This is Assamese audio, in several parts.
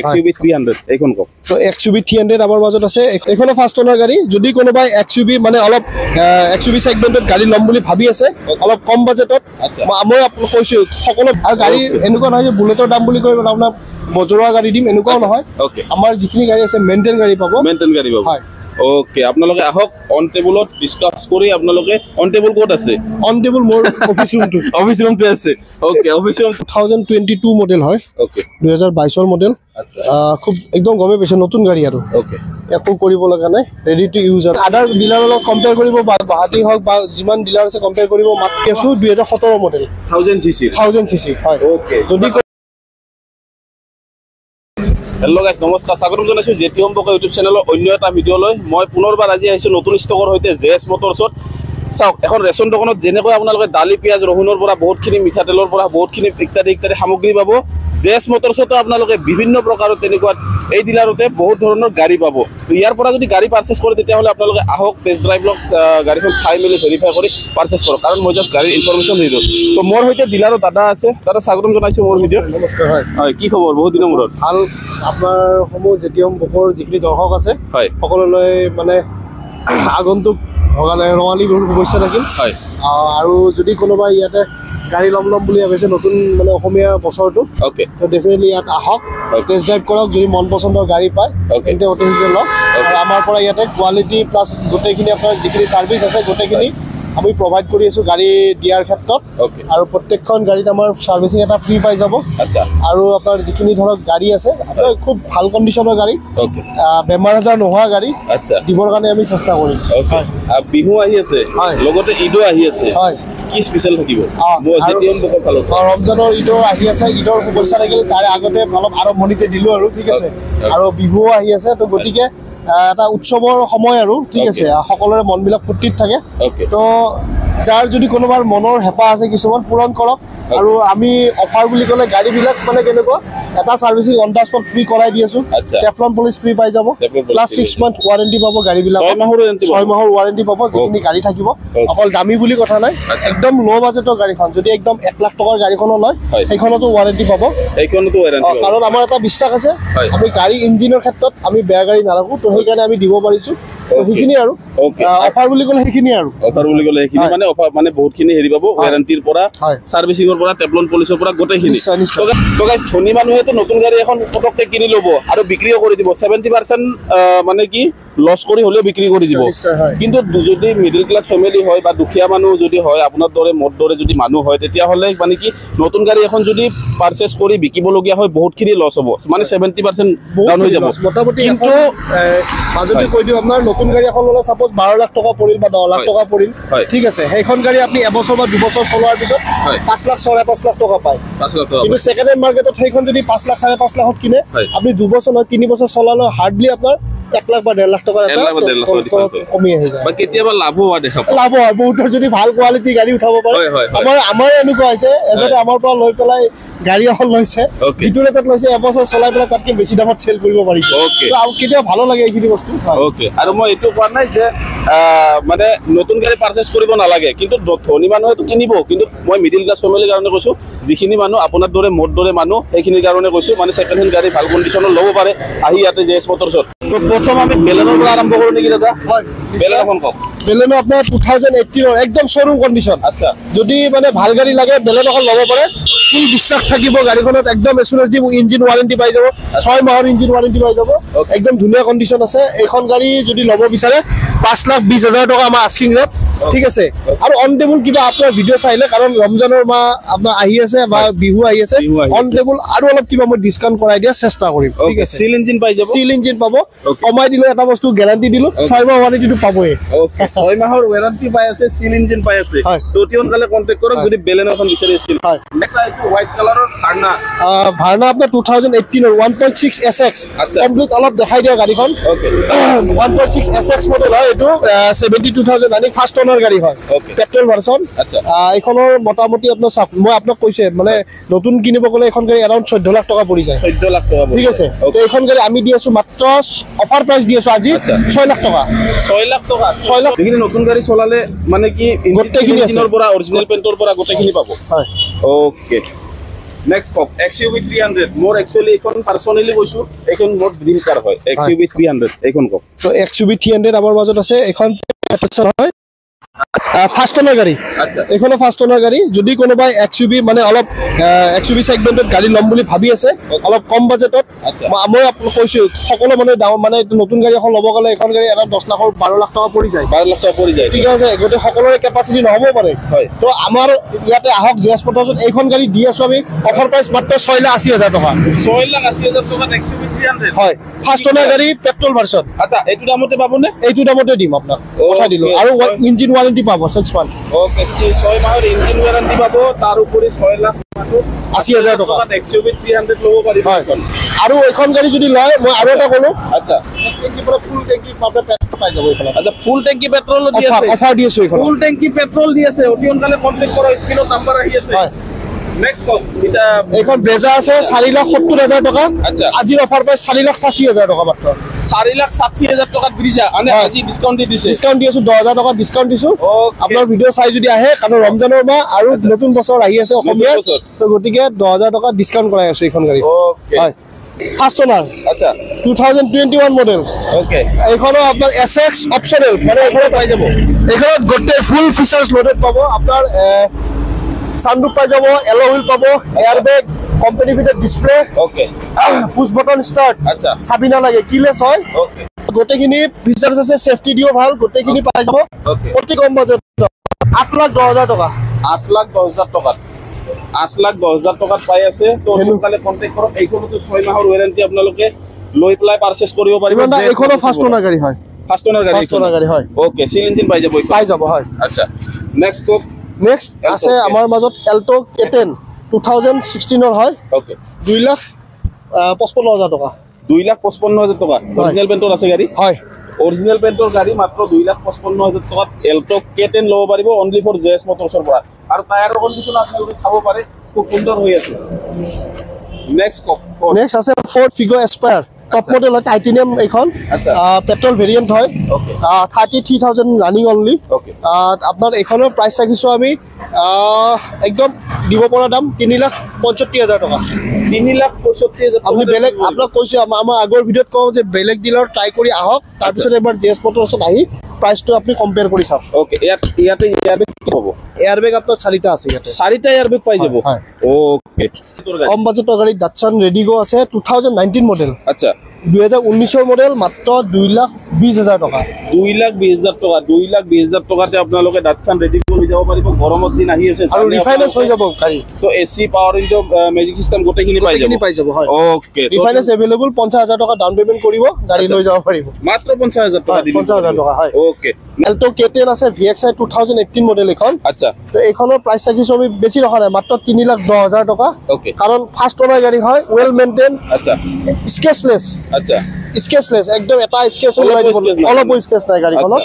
XUV 300 এইখন কক তো XUV 300 আমাৰ মাজত আছে এখনো ফাৰ্ষ্ট ওনাৰ গাড়ী যদি কোনোবাই XUV মানে অলপ XUV সেগমেন্টত গাড়ী লম বুলি ভাবি আছে অলপ কম বাজেটত মই আপোনাক কৈছো সকলো আৰু গাড়ী এনেকুৱা নহয় যে বুলেটৰ দাম বুলি কৈ আপোনাৰ বজৰুৱা গাড়ী দিম এনেকুৱাও নহয় আমাৰ যিখিনি গাড়ী আছে মেইনটেইন গাড়ী পাব হয় ওকে আপোনালোকে আহক অন টেবুলত ডিসকাস কৰি আপোনালোকে অন টেবুল কোড আছে অন টেবুল মোৰ অফিস ৰুমটো আছে ওকে অফিস ৰুম 2022 মডেল হয় ওকে 2022 ৰ মডেল আচ্ছা খুব একদম গমে পেছে নতুন গাড়ী আৰু ওকে একো কৰিব লগা নাই ৰেডি টু ইউজ আৰু আদাৰ ডিলাৰৰ লগত কম্পেয়াৰ কৰিব বা গুৱাহাটী হওক বা যিমান ডিলাৰ আছে কম্পেয়াৰ কৰিব মাত্ৰ আছো 2017 মডেল 1000 সিসি হয় ওকে যদি হেল্ল গাইস নমস্কাৰ স্বাগতম জনাইছো জেটি হোম বক ইউটিউব চেনেলৰ অন্য এটা ভিডিঅ' লৈ মই পুনৰবাৰ আজি আহিছো নতুন ষ্টকৰ সৈতে জেএছ মটৰছত চাওক এখন ৰেচন দোকানত যেনেকৈ আপোনালোকে দালি পিয়াজ ৰহুনৰ পৰা বহুতখিনি মিঠাতেলৰ পৰা বহুতখিনি ইত্যাদি সামগ্ৰী পাব জেএছ মটৰছতো আপোনালোকে বিভিন্ন প্ৰকাৰৰ তেনেকুৱা এই ডিলাৰতে বহুত ধৰণৰ গাড়ী পাব ইয়াৰ পৰা যদি গাড়ী পাৰচেজ কৰে তেতিয়াহ'লে আপোনালোকে আহক টেষ্ট ড্ৰাইভ লওক গাড়ীখন চাই মেলি ভেৰিফাই কৰি পাৰচেজ কৰক কাৰণ মই জাষ্ট গাড়ীৰ ইনফৰমেশ্যন দিলোঁ তো মোৰ সৈতে ডিলাৰৰ দাদা আছে দাদা স্বাগতম জনাইছোঁ মোৰ ভিডিঅ'ত নমস্কাৰ হয় কি খবৰ বহুত দিনৰ মূৰত ভাল আপোনাৰ সমূহ জেটি হোম বকৰ যিখিনি দৰ্শক আছে হয় সকলোলৈ মানে আগন্তুক ৰঙালী বিহুৰ শুভেচ্ছা থাকিল হয় আৰু যদি কোনোবাই ইয়াতে গাড়ী লম বুলি ভাবিছে নতুন মানে অসমীয়া বছৰটো ওকে তো ডেফিনেটলি ইয়াত আহক টেষ্ট ড্ৰাইভ কৰক যদি মন পচন্দৰ গাড়ী পায় তেন্তে অতি শীঘ্ৰে লওক আৰু আমাৰ পৰা ইয়াতে কোৱালিটি প্লাছ গোটেইখিনি আপোনাৰ যিখিনি ছাৰ্ভিচ আছে গোটেইখিনি আমি প্ৰভাইড কৰি আছোঁ গাড়ী দিয়াৰ ক্ষেত্ৰত আৰু প্ৰত্যেকখন গাড়ীত আমাৰ ছাৰ্ভিচিং এটা ফ্ৰী পাই যাব আচ্ছা আৰু আপোনাৰ যিখিনি ধৰক গাড়ী আছে আপোনাৰ খুব ভাল কণ্ডিশ্যনৰ গাড়ী বেমাৰ আজাৰ নোহোৱা গাড়ী আচ্ছা দিবৰ কাৰণে আমি চেষ্টা কৰিম বিহু আহি আছে লগতে ঈদো আহি আছে হয় কি স্পেচিয়েল থাকিব ৰমজানৰ ঈদো আহি আছে ঈদৰ শুভেচ্ছা থাকিল তাৰে আগতে অলপ আৰম্ভণিতে দিলোঁ আৰু ঠিক আছে আৰু বিহুও আহি আছে তো গতিকে এটা উৎসৱৰ সময় আৰু ঠিক আছে সকলোৰে মনবিলাক ফূৰ্তিত থাকে তো যাৰ যদি কোনোবাৰ মনৰ হেঁপাহ আছে কিছুমান পূৰণ কৰক আৰু আমি অফাৰ বুলি ক'লে গাড়ীবিলাক মানে কেনেকুৱা এটা servicing on the spot free কৰাই দি আছোঁ টেফলন পলিচ ফ্ৰী পাই যাব প্লাছ 6 মান্থ ৱাৰেণ্টি পাব গাড়ীবিলাক 6 মাহৰ ৱাৰেণ্টি পাব যিখিনি গাড়ী থাকিব অকল দামী বুলি কথা নাই একদম ল' বাজেটৰ গাড়ীখন যদি একদম 1 লাখ টকাৰ গাড়ীখনো লয় সেইখনতো ৱাৰেণ্টি পাব কাৰণ আমাৰ এটা বিশ্বাস আছে আমি গাড়ী ইঞ্জিনৰ ক্ষেত্ৰত আমি বেয়া গাড়ী নাৰাখোঁ তো সেইকাৰণে আমি দিব পাৰিছোঁ সেইখিনি আৰু অফাৰ বুলি ক'লে সেইখিনি আৰু মানে অফাৰ মানে বহুতখিনি হেৰি পাব ৱাৰেণ্টিৰ পৰা ছাৰ্ভিচিঙৰ পৰা টেফলন পলিচৰ পৰা গোটেইখিনি তো গাইছ ধনী মানুহেতো নতুন গাড়ী এখন পটককৈ কিনি ল'ব আৰু বিক্ৰীও কৰি দিব 70% মানে কি লছ কৰি হ'লেও বিক্ৰী কৰি দিব কিন্তু যদি মিডিল ক্লাছ ফেমিলি হয় বা দুখীয়া মানুহ যদি হয় আপোনাৰ দৰে মোৰ দৰে যদি মানুহ হয় তেতিয়াহ'লে মানে কি নতুন গাড়ী এখন যদি পাৰচেজ কৰি বিকিবলগীয়া হয় বহুতখিনি লছ হ'ব মানে 70% ডাউন হৈ যাব মোটামুটি কিন্তু মাজতে কৈ দিওঁ আপোনাৰ নতুন গাড়ী এখন ল'লে ছাপ'জ 12 লাখ টকা পৰিল বা 10 লাখ টকা পৰিল ঠিক আছে সেইখন গাড়ী আপুনি এবছৰ বা দুবছৰ চলোৱাৰ পিছত 5 লাখ 5.5 লাখ টকা পায় কিন্তু ছেকেণ্ড হেণ্ড মাৰ্কেটত সেইখন যদি 5 লাখ 5.5 লাখত কিনে আপুনি দুবছৰ নহয় 3 বছৰ চলালে হাৰ্ডলি আপোনাৰ 1 লাখ বা 1.5 লাখ টকাৰ এটা কমি আহি যায় কেতিয়াবা লাভ হোৱা দেখা লাভ হয় বহুতৰ যদি ভাল কোৱালিটি গাড়ী উঠাব পাৰে আমাৰ এনেকুৱা হৈছে এজনে আমাৰ পৰা লৈ পেলাই গাড়ী এখন লৈছে যিটো ৰেটত লৈছে এবছৰ চলাই পেলাই তাতকৈ বেছি দামত চেল কৰিব পাৰিছে আৰু কেতিয়াবা ভালো লাগে এইখিনি বস্তু আৰু মই এইটো কোৱা নাই যে মানে নতুন গাড়ী পাৰচেজ কৰিব নালাগে কিন্তু ধনী মানুহেতো কিনিব কিন্তু মই মিডিল ক্লাছ ফেমিলিৰ কাৰণে কৈছোঁ যিখিনি মানুহ আপোনাৰ দৰে মোৰ দৰে মানুহ সেইখিনিৰ কাৰণে কৈছোঁ মানে ছেকেণ্ড হেণ্ড গাড়ী ভাল কণ্ডিশ্যনত ল'ব পাৰে আহি ইয়াতে জেএছ মটৰছত তো প্ৰথম আমি বেলেনৰ পৰা আৰম্ভ কৰোঁ নেকি দাদা বেলেন এখন কওক বেলেনো আপোনাৰ 2018 একদম শ্ব'ৰুম কণ্ডিশ্যন আচ্ছা যদি মানে ভাল গাড়ী লাগে বেলেন এখন ল'ব পাৰে ফুল বিশ্বাস থাকিব গাড়ীখনত একদম এচুৰেঞ্চ দিব ইঞ্জিন ৱাৰেণ্টি পাই যাব 6 মাহৰ ইঞ্জিন ৱাৰেণ্টি পাই যাব একদম ধুনীয়া কণ্ডিশ্যন আছে এইখন গাড়ী যদি ল'ব বিচাৰে 5,20,000 টকা আমাৰ আস্কিং ৰেট ঠিক আছে আৰু অন টেবুল কিবা আপোনাৰ ভিডিঅ' চাইলে কাৰণ ৰমজানৰ মাহ আপোনাৰ আহি আছে বা বিহু আহি আছে অন টেবুল আৰু অলপ কিবা মই ডিছকাউণ্ট কৰাই দিয়া চেষ্টা কৰিম ঠিক আছে সিল ইঞ্জিন পাই যাব সিল ইঞ্জিন পাব কমাই দিলোঁ এটা বস্তু গেৰাণ্টি দিলোঁ 6 মাহ ৱাৰেণ্টিটো পাবই 6 মাহৰ ৱাৰেণ্টি পাই আছে সিল ইঞ্জিন পাই আছে তো অতি সোনকালে কণ্টেক্ট কৰক যদি বেলেন এখন বিচাৰি আছিল হোৱাইট কালাৰৰ ভাৰ্না আপোনাৰ 2018 1.6 SX কমপ্লিট অলপ দেখাই দিয়া গাড়ীখন 1.6 SX মডেল হয় এইটো 72,000 আনি ফাৰ্ষ্ট ওনাৰ গাড়ী হয় পেট্ৰল ভাৰ্চন এইখনৰ মোটামুটি আপোনাৰ চাওক মই আপোনাক কৈছে মানে নতুন কিনিব গ'লে এখন গাড়ী এৰাউণ্ড 14 লাখ টকা পৰি যায় 14 লাখ টকা ঠিক আছে তো এইখন গাড়ী আমি দি আছোঁ মাত্ৰ অফাৰ প্ৰাইচ দি আছোঁ আজি 6 লাখ টকা 6 লাখ টকা 6 লাখ এইখিনি নতুন গাড়ী চলালে মানে কি গোটেইখিনি ইঞ্জিনৰ পৰা অৰিজিনেল পেইণ্টৰ পৰা গোটেইখিনি পাব হয় ওকে নেক্সট কক XUV 300 মোৰ একচুয়ালি এখন পাৰ্সোনালি কৈছো এখন মোৰ ড্ৰিম কাৰ হয় XUV 300 এখন কক তো XUV 300 আমাৰ মাজত আছে এখন হয় ফাৰ্ষ্ট ওনাৰ গাড়ী আচ্ছা এখনো ফাৰ্ষ্ট ওনাৰ গাড়ী যদি কোনোবাই XUV মানে অলপ XUV সেগমেন্টত গাড়ী ল'ম বুলি ভাবি আছে অলপ কম বাজেটত মই আপোনাক কৈছো সকলো মানে নতুন গাড়ী এখন ল'ব গ'লে এখন গাড়ী এটা 10 লাখৰ 12 লাখ টকা পৰি যায় 12 লাখ টকা পৰি যায় ঠিক আছে গতে সকলোৰে কেপাসিটি নহব পাৰে হয় তো আমাৰ ইয়াতে আহক জেএছ মোটৰছত এইখন গাড়ী দি আছো আমি অফাৰ প্ৰাইচ মাত্ৰ 6,80,000 টকা 6,80,000 টকাত XUV 300 হয় ফাৰ্ষ্ট ওনাৰ গাড়ী পেট্ৰল ভাৰ্সন আচ্ছা এইটো দামতে পাবনে এইটো দামতে দিম আপোনাক কথা দিলো আৰু ইঞ্জিন ওয়াৰেন্টি পাব 6 মান্থ ওকে 6 মাহৰ ইঞ্জিন ওয়াৰেন্টি পাব তাৰ উপৰি 6,80,000 টকা XUV 300 ল'ব পাৰিব এখন আৰু এইখন গাড়ী যদি লয় মই আৰু এটা কলো আচ্ছা টেংকি পৰা ফুল টেংকি পাবে পেট্ৰল পাই যাব এইখন আচ্ছা ফুল ট্যাঙ্কি পেট্ৰোল দি আছে অফাৰ দি আছো এইখন ফুল ট্যাঙ্কি পেট্ৰোল দি আছে অতি সোনকালে কন্টাক্ট কৰা স্ক্ৰিনত নাম্বাৰ আহি আছে হয় নেক্সট কল এটা এইখন ব্ৰেজা আছে 4,70,000 টকা আচ্ছা আজিৰ অফাৰ প্ৰাইচ 4,60,000 টকা মাত্ৰ 4,60,000 টকাত ব্ৰিজা আনে আজি ডিসকাউন্ট দিছে ডিসকাউন্ট দি আছো 10,000 টকা ডিসকাউন্ট দিছো আপোনাৰ ভিডিঅ' চাই যদি আহে কাৰণ ৰমজানৰ মাহ আৰু নতুন বছৰ আহি আছে অসমীয়া তো গতিকে 10,000 টকা ডিসকাউন্ট কৰাই আছো এইখন গাড়ী ওকে হয় ফাৰ্ষ্ট ওনাৰ আচ্ছা 2021 মডেল ওকে এইখনো আপোনাৰ SX অপচনেল মানে এইখনো পাই যাব এইখনত গোটেই ফুল ফিচাৰ্স লোডেড পাব আপোনাৰ সানরুফ পাই যাব এলো হুইল পাব air bag company fitted display okay push button start আচ্ছা চাবি না লাগে কিলেস হয় ওকে গোটেইখিনি ফিচাৰ্স আছে সেফটি দিও ভাল গোটেইখিনি পাই যাব ওকে অতি কম বাজেট 8,10,000 টকা 8,10,000 টকাত 8,10,000 টকাত পাই আছে তো সোনকালে কন্টাক্ট কৰক এইখনতো 6 মাহৰ ওয়াৰেন্টি আপোনালোকে লৈ পেলাই পাৰচেজ কৰিব পাৰিব এইখনো ফাৰ্ষ্ট ওনাৰ গাড়ী হয় ফাৰ্ষ্ট ওনাৰ গাড়ী হয় ওকে সিল ইঞ্জিন পাই যাব হয় আচ্ছা নেক্সট কক নেক্সট আছে আমাৰ মাজত এল্টো K10 2016 ৰ হয় ওকে 2,55,000 টকা 2,55,000 টকা অৰিজিনাল পেণ্টৰ আছে গাড়ী হয় অৰিজিনাল পেণ্টৰ গাড়ী মাত্ৰ 2,55,000 টকাত এল্টো K10 ল'ব পাৰিব অনলি ফৰ জেএছ মোটৰছৰ পৰা আৰু টায়াৰৰ কণ্ডিশ্যন আপোনালোকে চাব পাৰে খুব সুন্দৰ হৈ আছে নেক্সট আছে Ford Figo aspire top model হয় টাইটেনিয়াম এইখন পেট্ৰল ভেৰিয়েন্ট হয় 33,000 ৰানিং অনলি আপোনাৰ এইখনৰ প্ৰাইচ ৰাখিছো আমি একদম দিব পৰা দাম 3,65,000 টকা 3,65,000 আপুনি বেলেগ আপোনাক কৈছো আমাৰ আগৰ ভিডিঅ'ত কওঁ যে বেলেগ ডিলাৰ ট্ৰাই কৰি আহক তাৰপিছত এবাৰ জেএছ মোটৰছত আহি প্ৰাইচটো আপুনি কম্পেয়াৰ কৰি চাওক ওকে ইয়াতে এয়াৰবেগ কি হ'ব এয়াৰবেগ আপোনাৰ 4টা আছে ইয়াতে 4টা এয়াৰবেগ পাই যাব ওকে কম বাজেটৰ গাড়ী ডাটছন ৰেডিগো আছে 2019 মডেল আচ্ছা 2019 মডেল মাত্ৰ 2,20,000 টকা 2,20,000 টকা 2,20,000 টকাতে আপোনালোকে ডাটছন ৰেডিগো লৈ যাব পাৰিব গৰমৰ দিন আহি আছে আৰু ৰিফাইনেন্স হৈ যাব গাড়ী তো এসি পাৱাৰ ইনটো মেজিক সিস্টেম গোটেইখিনি পাই যাব হয় ওকে ৰিফাইনেন্স अवेलेबल 50,000 টকা ডাউন পেমেন্ট কৰিব গাড়ী লৈ যাব পাৰিব মাত্ৰ 50,000 টকা দিব 50,000 টকা হয় ওকে এল্টো K10 আছে VXI 2018 মডেল এখন আচ্ছা তো এইখনৰ প্ৰাইচ ৰাখিছো আমি বেছি ৰখা নাই মাত্ৰ 3,10,000 টকা ওকে কাৰণ ফাৰ্ষ্ট ওনাৰ গাড়ী হয় ওয়েল মেইনটেইন আচ্ছা স্কেচলেস আচ্ছা স্কেচলেস একদম এটা স্কেচ ওলাই দিব অলপ স্কেচ নাই গাড়ীখনত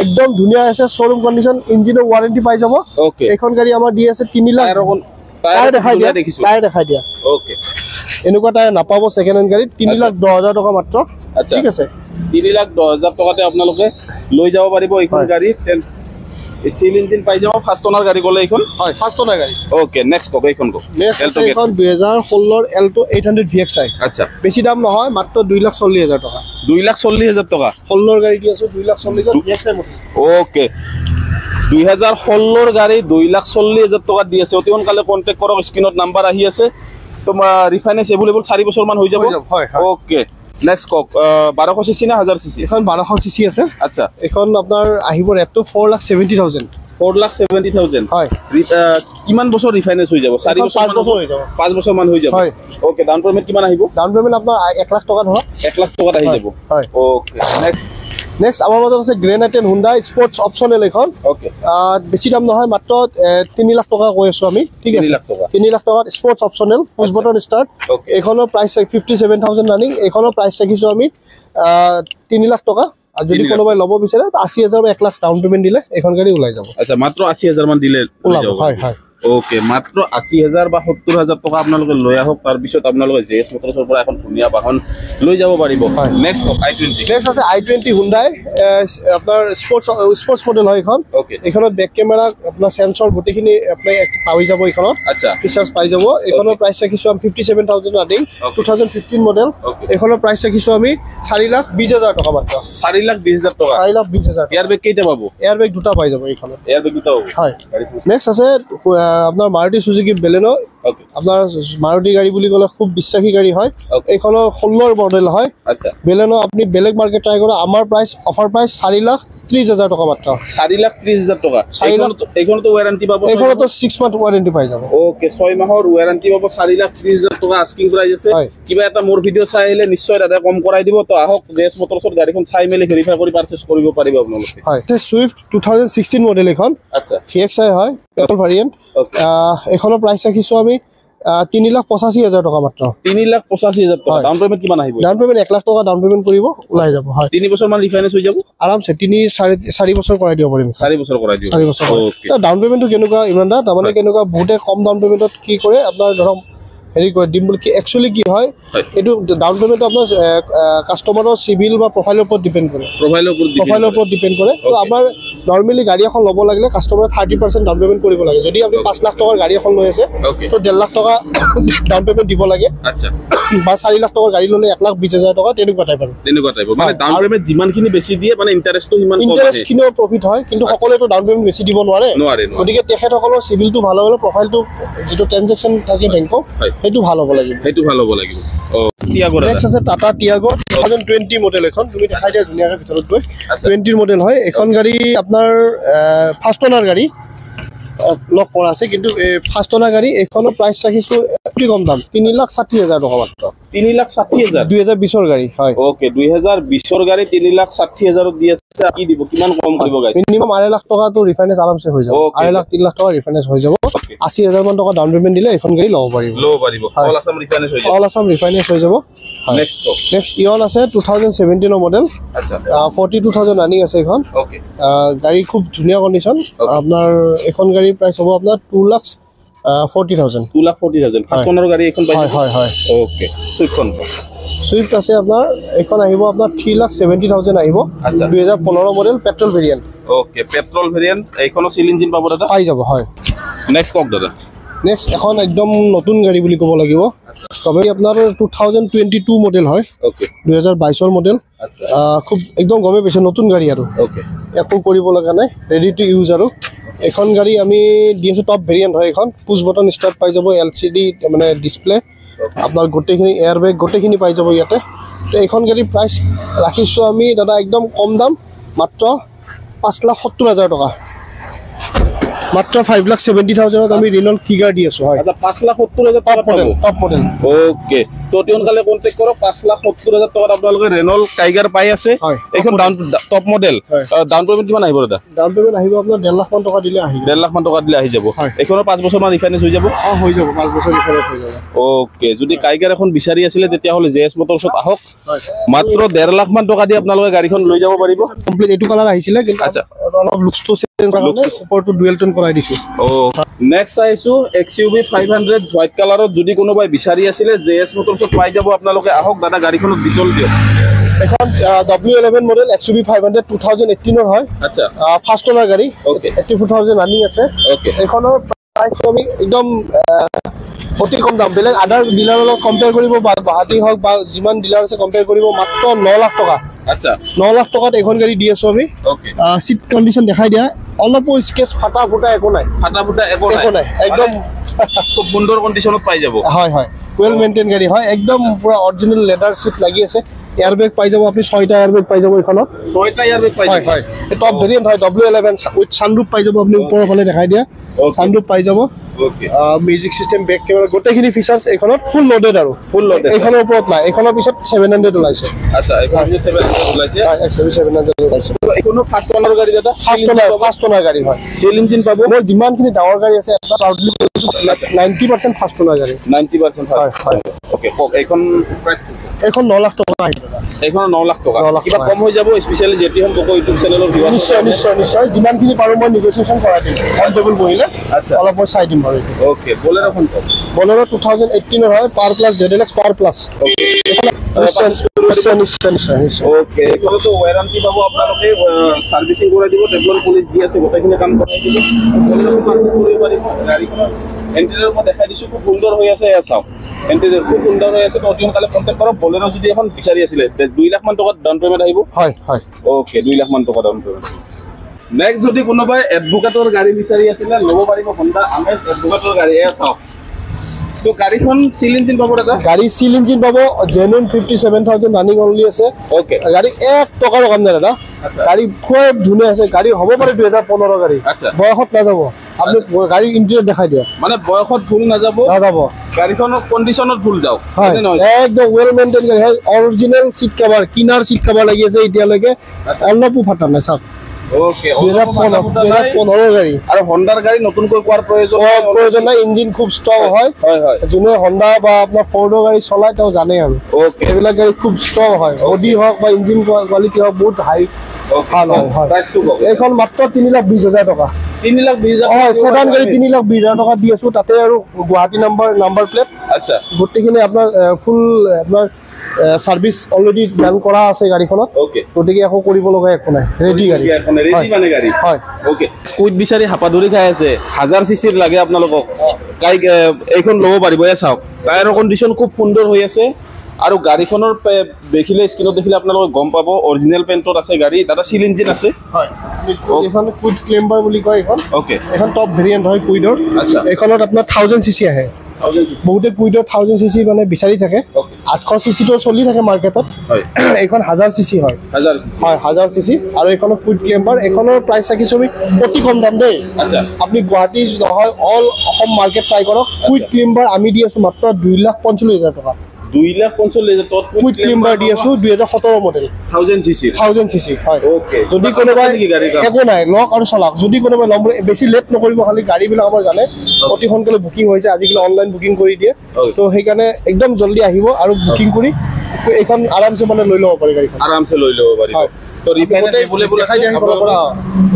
একদম ধুনীয়া আছে শোরুম কন্ডিশন ইঞ্জিনৰ ওয়াৰেন্টি পাই যাব ওকে এইখন গাড়ী আমাৰ দি আছে 3,00,000 টায়াৰ দেখাই দিয়া ওকে এনেকুৱা টায়াৰ নাপাব সেকেন্ড হ্যান্ড গাড়ী 3,10,000 টকা মাত্ৰ ঠিক আছে 3,10,000 টকাতে আপোনালোকে লৈ যাব পাৰিব এইখন গাড়ী সিল ইঞ্জিন পাই যাব ফাৰ্ষ্ট ওনাৰ গাড়ী গলে এইখন হয় ফাৰ্ষ্ট ওনাৰ গাড়ী ওকে নেক্সট কক এইখন কক নেক্সট এইখন 2016 ৰ এল্টো 800 VXI আচ্ছা বেছি দাম নহয় মাত্ৰ 2,40,000 টকা 2,40,000 টকা 16 ৰ গাড়ী দি আছো 2,40,000 VXI ওকে 2016 গাড়ী 2,40,000 টকা দি আছে অতি সোনকালে কন্টাক্ট কৰক স্ক্ৰিনত নাম্বাৰ আহি আছে তোমাৰ ৰিফাইনেন্স এভেলেবল 4 বছৰ মান হৈ যাব ওকে নেক্সট কক 1200 সিসি না 1000 সিসি এখন 1200 সিসি আছে আচ্ছা এখন আপোনাৰ আহিব ৰেটটো 4,70,000 4,70,000 হয় কিমান বছৰ ৰিফাইনেন্স হৈ যাব 4 বছৰ 5 বছৰ হৈ যাব 5 বছৰ মান হৈ যাব ওকে ডাউন পেমেন্ট কিমান আহিব ডাউন পেমেন্ট আপোনাৰ 1,00,000 টকা ধৰক 1,00,000 টকাত আহি যাব হয় ওকে নেক্সট আমাৰ মাজত আছে granite and Honda sports optional এখন ওকে বেছি দাম নহয় মাত্ৰ 3,00,000 টকা কৈ আছো আমি ঠিক আছে 3,00,000 টকাত sports optional push button start এইখনৰ প্ৰাইচ 57,000 ৰানিং এইখনৰ প্ৰাইচ ৰাখিছো আমি 3,00,000 টকা আৰু যদি কোনোবাই ল'ব বিচাৰে 80,000 বা 1,00,000 ডাউন পেমেন্ট দিলে এখন গাড়ী ওলাই যাব আচ্ছা মাত্ৰ 80,000 মান দিলে ওলাই যাব হয় হয় ওকে মাত্ৰ 80,000 বা 70,000 টকা আপোনালোকে লৈ আহক তাৰ পিছত আপোনালোকে জেএছ মোটৰছৰ পৰা এখন ধুনীয়া বাহন লৈ যাব পাৰিব হয়। নেক্সট i20 নেক্সট আছে i20 হুণ্ডাই আপোনাৰ স্পৰ্টছ মডেল হয় এইখন Okay. এইখনত বেক কেমেৰা আপোনাৰ সেন্সৰ গোটেইখিনি আপুনি পাই যাব এইখনত আচ্ছা ফিচাৰ্ছ পাই যাব এইখনৰ প্ৰাইচ ৰাখিছোঁ আমি 57,000 আদিং 2015 মডেল Okay. এইখনৰ প্ৰাইচ ৰাখিছোঁ আমি 4,20,000 টকা মাত্ৰ 4,20,000 টকা 4,20,000 এয়াৰ বেগ কেইটা পাব এয়াৰ বেগ দুটা পাই যাব এইখনত এয়াৰ বেগ দুটা হ'ব হয় নেক্সট আছে আপোনাৰ মাৰুতি চুজুকি বেলেনো ওকে আপোনাৰ মাৰুতি গাড়ী বুলি ক'লে খুব বিশ্বাসী গাড়ী হয় Okay. এইখনৰ 16 মডেল হয় আচ্ছা বেলেনো আপুনি বেলেগ মাৰ্কেট ট্ৰাই কৰক আমাৰ প্ৰাইচ অফাৰ প্ৰাইচ 4,30,000 টকা মাত্ৰ 4,30,000 টকা 4,00,000 এইখনতো ৱাৰেণ্টি পাব এইখনতো 6 মান্থ ৱাৰেণ্টি পাই যাব ওকে 6 মাহৰ ৱাৰেণ্টি পাব 4,30,000 টকা আস্কিং প্ৰাইচ আছে হয়। কিবা এটা মোৰ ভিডিঅ' চাই আহিলে নিশ্চয় দাদা কম কৰাই দিব তো আহক জেএছ মটৰছত গাড়ীখন চাই মেলি ভেৰিফাই কৰি পাৰচেজ কৰিব পাৰিব আপোনালোকে হয় সুইফট 2016 মডেল এখন আচ্ছা VXI হয় পেট্ৰল ভেৰিয়েণ্ট ওকে এইখনৰ প্ৰাইচ ৰাখিছোঁ আমি 3,85,000 টকা মাত্ৰ 3,85,000 টকা হয়। ডাউন পেমেণ্ট কিমান আহিব ডাউন পেমেণ্ট 1 লাখ টকা ডাউন পেমেণ্ট কৰিব ওলাই যাব হয় 3 বছৰ মান ৰিফাইনেন্স হৈ যাব আৰামছে 4 বছৰ কৰাই দিব পাৰিম 4 বছৰ কৰাই দিব 4 বছৰ ওকে ডাউন পেমেণ্টটো কেনেকুৱা ইমান দা তাৰমানে কেনেকুৱা বহুতে কম ডাউন পেমেণ্টত কি কৰে আপোনাৰ ধৰক হেৰি কৰে দিম বুলি একচুৱেলি কি হয় হয়। এইটো ডাউন পেমেণ্টটো আপোনাৰ কাষ্টমাৰৰ চিভিল বা প্ৰফাইলৰ ওপৰত ডিপেণ্ড কৰে প্ৰফাইলৰ ওপৰত ডিপেণ্ড কৰে তো Okay. আমাৰ নৰ্মেলি গাড়ী এখন ল'ব লাগিলে কাষ্টমাৰে 30% ডাউন পেমেণ্ট কৰিব লাগে যদি আপুনি 5 লাখ টকাৰ গাড়ী এখন লৈ আছে ওকে তো 1.5 লাখ টকা ডাউন পেমেণ্ট দিব লাগে আচ্ছা বা 4 লাখ টকাৰ গাড়ী ল'লে 1,20,000 টকা তেনেকুৱা টাইপ আৰু তেনেকুৱা টাইপ মানে হয়। ডাউন পেমেণ্ট যিমানখিনি বেছি দিয়ে মানে ইণ্টাৰেষ্টটো সিমান কম ইণ্টাৰেষ্টখিনিও প্ৰফিট হয় কিন্তু সকলোৱেতো ডাউন পেমেণ্ট বেছি দিব নোৱাৰে নোৱাৰে গতিকে তেখেতসকলৰ চিভিলটো ভাল হ'লে প্ৰফাইলটো যিটো ট্ৰেনজেকশ্যন থাকে বেংকৰ হয়। সেইটো ভাল হ'ব লাগিব সেইটো ভাল হ'ব লাগিব টিয়াগো দাদা নেক্সট আছে টাটা টিয়াগো 2020 মডেল এখন তুমি দেখাই দিয়া ধুনীয়াকৈ ভিতৰত গৈ আচ্ছা। 20 মডেল হয় এখন গাড়ী আপোনাৰ ফাৰ্ষ্ট অনাৰ গাড়ী লক কৰা আছে কিন্তু ফাৰ্ষ্ট অনাৰ গাড়ী এইখনৰ প্ৰাইচ ৰাখিছোঁ অতি কম দাম 3,60,000 টকা মাত্ৰ 3,60,000 2020 গাড়ী হয় ওকে 2020 গাড়ী 3,60,000 দি আছে কি দিব কিমান কম কৰিব গাইছ মিনিমাম 2.5 লাখ টকাটো ৰিফাইনেন্স আৰামছে হৈ যাব Okay. 2.5 লাখ 3 লাখ টকা ৰিফাইনেন্স হৈ যাব 80,000 মান টকা ডাউন পেমেণ্ট দিলে এখন গাড়ী ল'ব পাৰিব লো পাৰিব হয়। অল আসাম ৰিফাইনেন্স হৈ যাব অল আছাম ৰিফাইনেন্স হৈ যাব নেক্সট নেক্সট ইয়ন আছে 2017 মডেল আচ্ছা 42,000 ৰানিং আছে এইখন ওকে গাড়ী খুব ধুনীয়া কণ্ডিশ্যন আপোনাৰ এখন গাড়ীৰ প্ৰাইচ হ'ব আপোনাৰ 2,40,000 2,40,000 ফাৰ্ষ্ট ওনাৰ গাড়ী এখন পাই হয় হয় হয় ওকে সুইফটখন চুইফ্ট আছে আপোনাৰ এইখন আহিব আপোনাৰ 3,70,000 আহিব আচ্ছা। 2015 model petrol variant okay petrol variant এইখনো চিল ইঞ্জিন পাব দাদা পাই যাব হয় নেক্সট কক দাদা নেক্সট এখন একদম নতুন গাড়ী বুলি ক'ব লাগিব তবে আপোনাৰ 2022 মডেল হয় ওকে 2022 মডেল আচ্ছা খুব একদম গমে পাইছে নতুন গাড়ী আৰু ওকে একো কৰিব লগা নাই ৰেডি টু ইউজ আৰু এখন গাড়ী আমি দি আছোঁ টপ ভেৰিয়েণ্ট হয় এখন পুছ বটন ষ্টাৰ্ট পাই যাব LCD মানে ডিছপ্লে আপোনাৰ গোটেইখিনি এয়াৰ বেগ গোটেইখিনি পাই যাব ইয়াতে তো এইখন গাড়ীৰ প্ৰাইচ ৰাখিছোঁ আমি দাদা একদম কম দাম মাত্ৰ 5,70,000 টকা মাত্ৰ 5,70,000 আমি ৰিনল্ট কিগাৰ দি আছোঁ হয় আচ্ছা 5,70,000 টকা পাব টপ মডেল ওকে তো সোনকালে কন্টেক্ট কৰক 5,70,000 টকাত আপোনালোকে ৰেনল্ট টাইগাৰ পাই আছে হয়। এইখন ডাউন টপ মডেল হয়। ডাউন পেমেণ্ট কিমান আহিব দাদা ডাউন পেমেণ্ট আহিব আপোনাৰ 1.5 লাখ মান টকা দিলে আহিব 1.5 লাখ মান টকা দিলে আহি যাব হয়। এইখনৰ 5 বছৰ মান ৰিফাইনেন্স হৈ যাব হৈ যাব 5 বছৰ ৰিফাইনেন্স হৈ যাব ওকে যদি কাইগাৰ এখন বিচাৰি আছিলে তেতিয়াহ'লে জেএছ মটৰছত আহক হয় মাত্ৰ 1.5 লাখ মান টকা দি আপোনালোকে গাড়ীখন লৈ যাব পাৰিব কমপ্লিট এইটো কালাৰ আহিছিলে কিন্তু আচ্ছা। অলপ লুকছটো চেঞ্জ কাৰণে ওপৰটো ডুৱেল টোন কৰাই দিছোঁ ও নেক্সট চাইছো XUV 500 হোৱাইট কালাৰত যদি কোনোবাই বিচাৰি আছিলে জেএছ মটৰছত পাই যাব আপোনালোকে আহক দাদা গাড়ীখনত ডিটেইল দিয়ক এখন W11 মডেল XUV 500 2018 হয় আচ্ছা ফাৰ্ষ্ট অনাৰ গাড়ী Okay. 84,000 ৰানিং আছে ওকে এইখনৰ প্ৰাইচ আমি একদম অতি কম দাম বেলেগ আদাৰ ডিলাৰৰ লগত কম্পেয়াৰ কৰিব বা গুৱাহাটী হওক বা যিমান ডিলাৰ আছে কম্পেয়াৰ কৰিব মাত্ৰ 9 লাখ টকা আচ্ছা 9 লাখ টকাত এইখন গাড়ী দি আছোঁ আমি ওকে চিট কণ্ডিশ্যন দেখাই দিয়া অলপো স্কেচ ফাটা ফুটা একো নাই ফাটা ফুটা একো একো নাই একদম খুব সুন্দৰ কণ্ডিশ্যনত পাই যাব হয় হয় ৱেল মেইনটেইন গাড়ী হয় একদম পুৰা অৰিজিনেল লেডাৰ চিট লাগি আছে এয়াৰ বেগ পাই যাব আপুনি 6টা এয়াৰ বেগ পাই যাব এইখনত 6টা ইয়াৰ বেগ পাই হয় যাব হয় টপ ভেৰিয়েণ্ট হয় W11 উইথ ছানৰুফ পাই যাব আপুনি ওপৰৰ ফালে দেখাই দিয়া Okay. ছানৰুফ পাই যাব okay music system back camera গোটেইখিনি ফিচাৰ্ছ এইখনত ফুল লোডেড আৰু Full loaded. এইখনৰ ওপৰত নাই এইখনৰ পিছত 700 ওলাইছে আচ্ছা এইখন 700 ওলাইছে হয় XUV 700 ওলাইছে এইখনো ফাৰ্ষ্ট ওনাৰ গাড়ী দাদা ফাৰ্ষ্ট অনাৰ গাড়ী হয় চিল ইঞ্জিন পাব মোৰ যিমানখিনি ডাঙৰ গাড়ী আছে এটা প্ৰাউডলি কৈছোঁ 90% ফাৰ্ষ্ট অনাৰ গাড়ী 90% হয় হয় ওকে কক এইখন প্ৰাইচ এইখন 9 লাখ টকা আহিব এইখন 9 লাখ টকা 9 লাখ কিবা টকা। কম হৈ যাব স্পেশালি জেটি হোম কক ইউটিউব চেনেলৰ ভিউৱাৰ্ছ নিশ্চয় নিশ্চয় নিশ্চয় যিমানখিনি পাৰোঁ মই নেগচিয়েশ্যন কৰাই দিম অন টেবুল বহিলে আচ্ছা অলপ মই চাই দিম বাৰু ওকে বলেৰোখন কক বলেৰো 2018 হয় power plus ZLX power plus okay নিশ্চয় ওকে এইটো ওয়াৰেন্টি পাব আপোনালোকে সাৰ্ভিসিং কৰাই দিব টেবলেট পুলিশ যি আছে গোটেইখিনি কাম কৰাই দিব পাৰচেজ কৰিব পাৰিব গাড়ীখনৰ ইন্টেৰিয়ৰ মই দেখাই দিছো খুব সুন্দৰ হৈ আছে এয়া চাওক ইন্টেৰিয়ৰ খুব সুন্দৰ হৈ আছে তো অতি সোনকালে কন্টেক্ট কৰক বলেৰো যদি এখন বিচাৰি আছিলে 2 লাখ মান টকা ডাউন পেমেন্ট আহিব হয় ওকে 2 লাখ মান টকা ডাউন পেমেন্ট নেক্সট যদি কোনোবাই এডভোকেটৰ গাড়ী বিচাৰি আছিলে ল'ব পাৰিব হন্ডা আমেজ এডভোকেটৰ গাড়ী এয়া চাওক তো গাড়ীখন সিল ইঞ্জিন পাব দাদা গাড়ী সিল ইঞ্জিন পাব জেনুইন 57000 রানিং অনলি আছে ওকে গাড়ী 1 টকাৰ কাম নাই দাদা গাড়ী খুব ধুনীয়া আছে গাড়ী হ'ব পাৰে 2015 গাড়ী বয়সত নাযাব আপনি গাড়ী ইন্টেৰিয়ৰ দেখাই দিয়ক মানে বয়সত ভুল নাযাব গাড়ীখনৰ কন্ডিশনত ভুল যাওক একদম ওয়েল মেইনটেইন গাড়ী হয় অৰিজিনাল সিট কভাৰ কিনাৰ সিট কভাৰ লাগি আছে এতিয়ালৈকে অলপো ফাটা নাই চাওক ওকে 2015 গাড়ী আৰু হন্ডাৰ গাড়ী নতুনকৈ কোৱাৰ প্ৰয়োজন নাই ইঞ্জিন খুব ষ্ট্ৰং হয় যোনে হন্ডা বা আপোনাৰ ফৰ্ডৰ গাড়ী চলাই তেওঁ জানে আৰু ওকে এইবিলাক গাড়ী খুব ষ্ট্ৰং হয় বডি হওক বা ইঞ্জিন কোৱালিটি হওক বহুত হাই ভাল হয় এইখন মাত্ৰ 3,20,000 টকা 3,20,000 হয় সেডান গাড়ী 3,20,000 টকা দি আছো তাতে আৰু গুৱাহাটী নাম্বাৰ প্লেট আচ্ছা গোটেইখিনি আপোনাৰ ফুল আপোনাৰ সাৰ্ভিস অলৰেডি ডান কৰা আছে গাড়ীখনত ওকে গতিকে একো কৰিব লগা একো নাই ৰেডি গাড়ী ৰেডি মানে গাড়ী হয় ওকে স্কুইড বিচাৰি হাপাধুৰি খাই আছে 1000 সিসিৰ লাগে আপোনালোকক কাই এইখন ল'ব পাৰিব এ চাওক টায়াৰৰ কন্ডিশন খুব সুন্দৰ হৈ আছে আৰু গাড়ীখনৰ দেখিলে স্ক্ৰিনত দেখিলে আপোনালোকে গম পাব অৰিজিনাল পেইণ্টত আছে গাড়ী দাদা সিল ইঞ্জিন আছে হয় এইখন কুইড ক্লেম্বাৰ বুলি কয় এইখন ওকে এখন টপ ভেৰিয়েন্ট হয় কুইডৰ আচ্ছা এইখনত আপোনাৰ 1000 সিসি আহে বহুতে কুইডৰ 1000 সিসি মানে বিচাৰি থাকে 800 সিসি তো চলি থাকে মাৰ্কেটত এইখন 1000 সিসি হয় 1000 সিসি হয় 1000 সিসি আৰু এইখনৰ কুইড ক্লেম্বাৰ এইখনৰ প্ৰাইচ ৰাখিছো আমি অতি কম দাম দেই আচ্ছা আপনি গুৱাহাটী নহয় অল অসম মাৰ্কেট ট্ৰাই কৰক কুইড ক্লেম্বাৰ আমি দি আছো মাত্ৰ 2,45,000 টকা 2,45,000 টকা কুইড ক্লেম্বাৰ দি আছো 2017 মডেল 1000 সিসি হয় ওকে যদি কোনোবাই একো নাই লক আৰু চলাক যদি কোনোবাই লম বেছি লেট নকৰিব খালি গাড়ীবিলাক আমাৰ জানে অতি সোনকালে বুকিং হৈছে আজিকালি অনলাইন বুকিং কৰি দিয়ে তো সেইকাৰণে একদম জলদি আহিব আৰু বুকিং কৰি এইখন আৰামছে মানে লৈ ল'ব পাৰি গাড়ীখন আৰামছে লৈ ল'ব পাৰিব তো ৰিফাইনাৰি এভেইলেবল আছে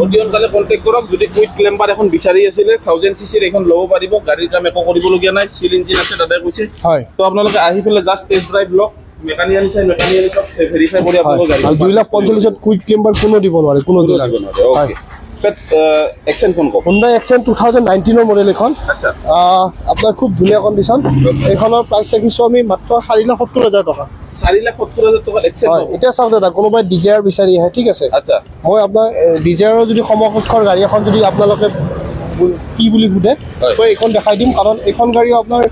অতি সোনকালে কন্টেক্ট কৰক যদি কুইড ক্লেম্বাৰ এখন বিচাৰি আছিলে 1000 সিসিৰ এখন ল'ব পাৰিব গাড়ীৰ কাম একো কৰিবলগীয়া নাই সিল ইঞ্জিন আছে দাদাই কৈছে হয় তো আপোনালোকে আহি পেলাই জাষ্ট টেষ্ট ড্ৰাইভ লওক মেকানিকেল সব ভেৰিফাই কৰি আপোনালোকে গাড়ী 2,45,000 কুইড ক্লেম্বাৰ কোনো দিব নোৱাৰে কোনো দিব নোৱাৰে ওকে এক্সেন কোন কো Hyundai Accent 2019 মডেল এখন আচ্ছা আপনার খুব ধুনীয়া কন্ডিশন এইখনৰ প্ৰাইস ৰাখিছো আমি মাত্ৰ 4,70,000 টকা 4,70,000 টকা এক্সেন হয় এতিয়া চাওক দাদা কোনোবাই ডিজায়াৰ বিচাৰি আহে ঠিক আছে আচ্ছা মই আপোনাৰ ডিজায়াৰৰ যদি সমকক্ষৰ গাড়ী এখন যদি আপোনালোকে কি বুলি সুধে মই এইখন দেখাই দিম কাৰণ এইখন গাড়ী আপোনাৰ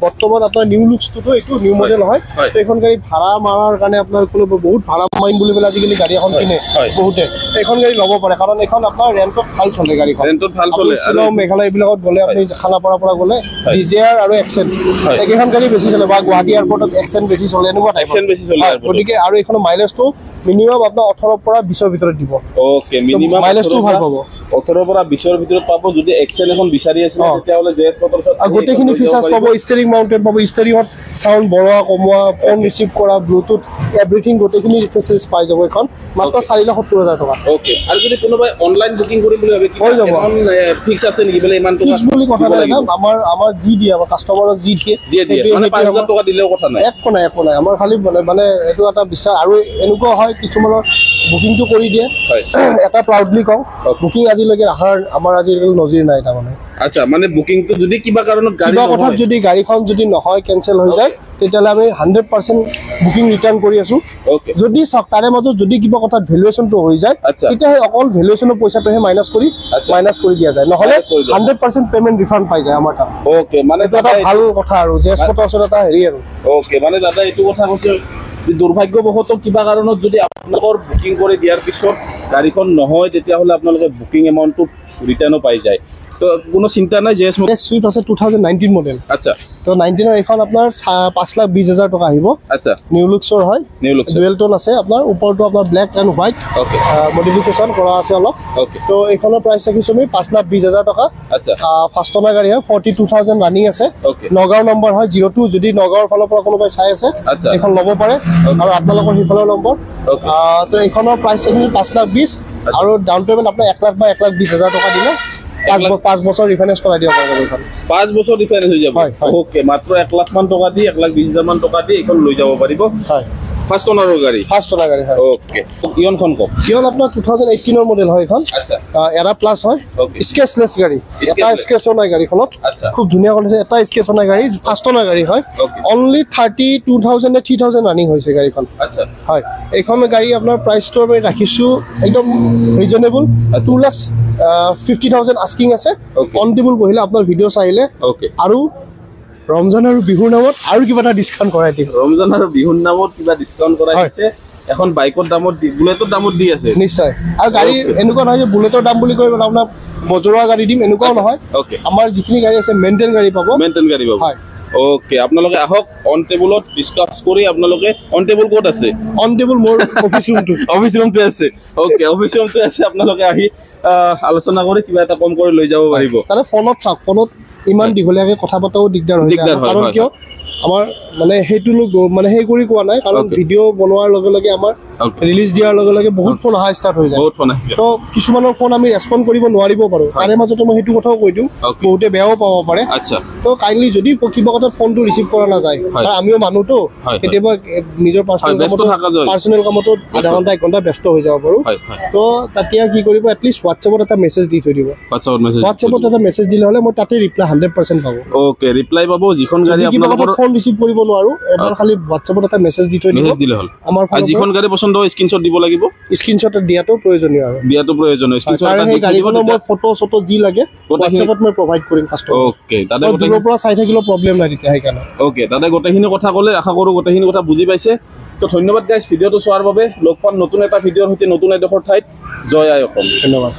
বৰ্তমান আপোনাৰ নিউ লুকছটো এইটো নিউ মডেল হয় তো এইখন গাড়ী ভাড়া মাৰাৰ কাৰণে আপোনাৰ কোনো বহুত ভাড়া মাৰিম বুলি পেলাই আজিকালি গাড়ী এখন কিনে বহুতে এইখন গাড়ী ল'ব পাৰে কাৰণ এইখন আপোনাৰ ৰেণ্টত ভাল চলে গাড়ীখন ৰেণ্টত ভাল চলে শ্বিলং মেঘালয় এইবিলাকত গ'লে আপুনি খানাপাৰাৰ পৰা গ'লে ডিজায়াৰ আৰু এক্সেণ্ট এইকেইখন গাড়ী বেছি চলে বা গুৱাহাটী এয়াৰপৰ্টত এক্সেণ্ট বেছি চলে এনেকুৱা এক্সেণ্ট বেছি চলে গতিকে আৰু এইখনৰ মাইলেজটো মিনিমাম আপোনাৰ 18 পৰা 20 ভিতৰত দিব ওকে মিনিমাম মাইলেজটো ভাল পাব 18 পৰা 20 ভিতৰত পাব যদি এক্সেল এখন বিচাৰি আছে তেতিয়া হলে জেএছ মোটৰছত গোটেইখিনি ফিচাৰ্ছ পাব ষ্টেৰিং মাউন্টেড পাব ষ্টেৰিঙত সাউন্ড বঢ়োৱা কমোৱা ফোন ৰিচিভ কৰা ব্লুটুথ এভৰিথিং গোটেইখিনি ফিচাৰ্ছ পাই যাব এখন মাত্ৰ 4,70,000 টকা ওকে আৰু যদি কোনোবাই অনলাইন বুকিং কৰিম বুলি ভাবে হৈ যাব ফিক্স আছে নেকি বলে ইমান টকা ফিক্স বুলি কথা নাই আমাৰ যি দিয়ে আমাৰ কাষ্টমাৰক যি দিয়ে মানে 5,000 টকা দিলেও কথা নাই একো নাই আমাৰ খালি মানে এইটো এটা বিশ্বাস আৰু এনেকুৱা হয় কিছুমানৰ বুকিংটো কৰি দিয়ে এটা প্ৰাউডলি কওঁ বুকিং আজিলৈকে ৰাখাৰ আমাৰ আজিলৈকে নজিৰ নাই তাৰমানে আচ্ছা মানে বুকিংটো যদি কিবা কাৰণত গাড়ী কথা যদি গাড়ীখন যদি নহয় কেনসেল হৈ যায় তেতিয়াহ'লে আমি 100% বুকিং ৰিটাৰ্ণ কৰি আছো যদি তাৰে মাজত যদি কিবা কথা ভেলুৱেশ্যনটো হৈ যায় তেতিয়া অকল ভেলুৱেশ্যনৰ পইচাটোহে মাইনাছ কৰি দিয়া যায় নহ'লে 100% পেমেণ্ট ৰিফাণ্ড পাই যায় আমাৰ তাত ওকে মানে এটা ভাল কথা আৰু জেএছ মোটৰছৰ এটা হেৰি আৰু ওকে মানে দাদা এইটো কথা কৈছে যে দুৰ্ভাগ্যবশতঃ কিবা কাৰণত যদি আপোনালোকৰ বুকিং কৰি দিয়াৰ পিছত গাড়ীখন নহয় তেতিয়াহ'লে আপোনালোকে বুকিং এমাউণ্টটো ৰিটাৰ্ণো পাই যায় তো কোনো চিন্তা নাই জেএছ মোটৰ সুইফট আছে 2019 মডেল আচ্ছা তো 19 এইখন আপোনাৰ 5,20,000 টকা আহিব আচ্ছা নিউ লুকছৰ হয় নিউ লুকছ ডুৱেল টোন আছে আপোনাৰ ওপৰটো আপোনাৰ black and white okay modification কৰা আছে অলপ ওকে তো এইখনৰ প্ৰাইচ ৰাখিছো আমি 5,20,000 টকা আচ্ছা ফাৰ্ষ্ট অনাৰ গাড়ী হয় 42,000 ৰানিং আছে ওকে নগাঁও নম্বৰ হয় 02 যদি নগাঁৱৰ ফালৰ পৰা কোনোবাই চাই আছে এইখন ল'ব পাৰে আৰু আপোনালোকৰ সিফালৰ নম্বৰ তো এইখনৰ প্ৰাইচ ৰাখিছো 5,20,000 আৰু ডাউন পেমেণ্ট আপোনাৰ 1,00,000 বা 1,20,000 টকা দিলে 5 বছৰ ৰিফাইনেন্স কৰাই দিব পাৰিব এইখন 5 বছৰ ৰিফাইনেন্স হৈ যাব হয়, হয়। ওকে মাত্ৰ 1 লাখ মান টকা দি 1,20,000 মান টকা দি এইখন লৈ যাব পাৰিব হয় ফাৰ্ষ্ট ওনাৰৰ গাড়ী ফাৰ্ষ্ট অনাৰ গাড়ী হয় ওকে ইয়নখন কওক কিয়ন আপোনাৰ 2018 মডেল হয় এইখন আচ্ছা এৰা প্লাছ হয় Okay. স্কেচলেছ গাড়ী এটা Sketchless. স্কেচো নাই গাড়ীখনত আচ্ছা খুব ধুনীয়া কণ্ডিশ্যন এটা স্কেচো নাই গাড়ী ফাৰ্ষ্ট অনাৰ গাড়ী হয় Okay. অনলি 32,000 নে 3,000 ৰানিং হৈছে গাড়ীখন আচ্ছা হয় এইখন গাড়ী আপোনাৰ প্ৰাইচটো আমি ৰাখিছোঁ একদম ৰিজনেবল আচ্ছা। 2,50,000 আস্কিং আছে Okay. অন টেবুল বহিলে আপোনাৰ ভিডিঅ' চাইলে ওকে আৰু ৰমজান আৰু বিহুৰ নামত আৰু কিবা এটা ডিছকাউণ্ট কৰাই দিম ৰমজান আৰু বিহুৰ নামত কিবা ডিছকাউণ্ট কৰাই হয়। দিছে এখন বাইকৰ দামত বুলেটৰ দামত দি আছে নিশ্চয় আৰু গাড়ী এনেকুৱা নহয় যে বুলেটৰ দাম বুলি কৈ আপোনাক বজৰুৱা গাড়ী দিম এনেকুৱাও নহয় ওকে আমাৰ যিখিনি গাড়ী আছে মেইনটেইন গাড়ী পাব মেইনটেইন গাড়ী পাব হয় ওকে আপোনালোকে আহক অন টেবুলত ডিসকাস কৰি আপোনালোকে অন টেবুল ক'ত আছে অন টেবুল মোৰ অফিচ ৰুমটো অফিস ৰুমটো আছে ওকে অফিস ৰুমটো আছে আপোনালোকে আহি আলোচনা কৰি কিবা এটা কম কৰি লৈ যাব পাৰিব তাৰে ফোনত চাওক ফোনত ইমান দীঘলীয়াকৈ কথা পতাও দিগদাৰ হৈ দিগদাৰ যায় হয়, কাৰণ হয়, কিয় আমাৰ মানে সেইটো মানে সেই কৰি কোৱা নাই কাৰণ Okay. ভিডিঅ' বনোৱাৰ লগে লগে আমাৰ Okay. ৰিলিজ দিয়াৰ লগে লগে বহুত ফোন অহা ষ্টাৰ্ট হৈ যায় বহুত ফোন আহিছে তো কিছুমানৰ ফোন আমি ৰেছপণ্ড কৰিব নোৱাৰিব পাৰোঁ তাৰে মাজতে মই সেইটো কথাও কৈ দিওঁ Okay. বহুতে বেয়াও পাব পাৰে আচ্ছা তো কাইণ্ডলি যদি কিবা কথা ফোনটো ৰিচিভ কৰা নাযায় হয়। কাৰণ আমিও মানুহতো হয়। কেতিয়াবা নিজৰ হয়, ব্যস্ত থকা যায়। পাৰ্চনেল কামতো আধা ঘণ্টা 1 ঘণ্টা ব্যস্ত হৈ যাব পাৰোঁ হয় হয় তো তেতিয়া কি কৰিব এটলিষ্ট হোৱাটছএপত এটা মেছেজ দি থৈ দিব হোৱাটছআপত মেছেজ হোৱাটছএপত এটা মেছেজ দিলে হ'লে মই তাতে ৰিপ্লাই 100% পাব ওকে ৰিপ্লাই পাব যিখন গাড়ী যদি কিবা আপোনালোকৰ ফোন ৰিচিভ কৰিব নোৱাৰো এবাৰ খালি হোৱাটছএপত এটা মেছেজ দি থৈ দিব মেছেজ দিলে হ'ল আমাৰ আৰু যিখন গাড়ী পছন্দ হয় স্ক্ৰীনশ্বট দিব লাগিব স্ক্ৰীনশ্বট দিয়াটো প্ৰয়োজনীয় আৰু দিয়াটো প্ৰয়োজনীয় স্ক্ৰীনশ্বট তাৰে এটা সেই দি থৈ দিব গাড়ীখনৰ মই ফটো চটো যি লাগে হোৱাটছএপত মই প্ৰভাইড কৰিম কাষ্টমাৰ ওকে তাতে দূৰৰ পৰা চাই থাকিলেও প্ৰব্লেম নাই তেতিয়া সেইকাৰণে ওকে তাতে গোটেইখিনি কথা ক'লে আশা কৰোঁ গোটেইখিনি কথা বুজি পাইছে তো ধন্যবাদ গাইজ ভিডিঅ'টো চোৱাৰ বাবে লগ পাম নতুন এটা ভিডিঅ'ৰ সৈতে নতুন এডোখৰ ঠাইত জয় আই অসম ধন্যবাদ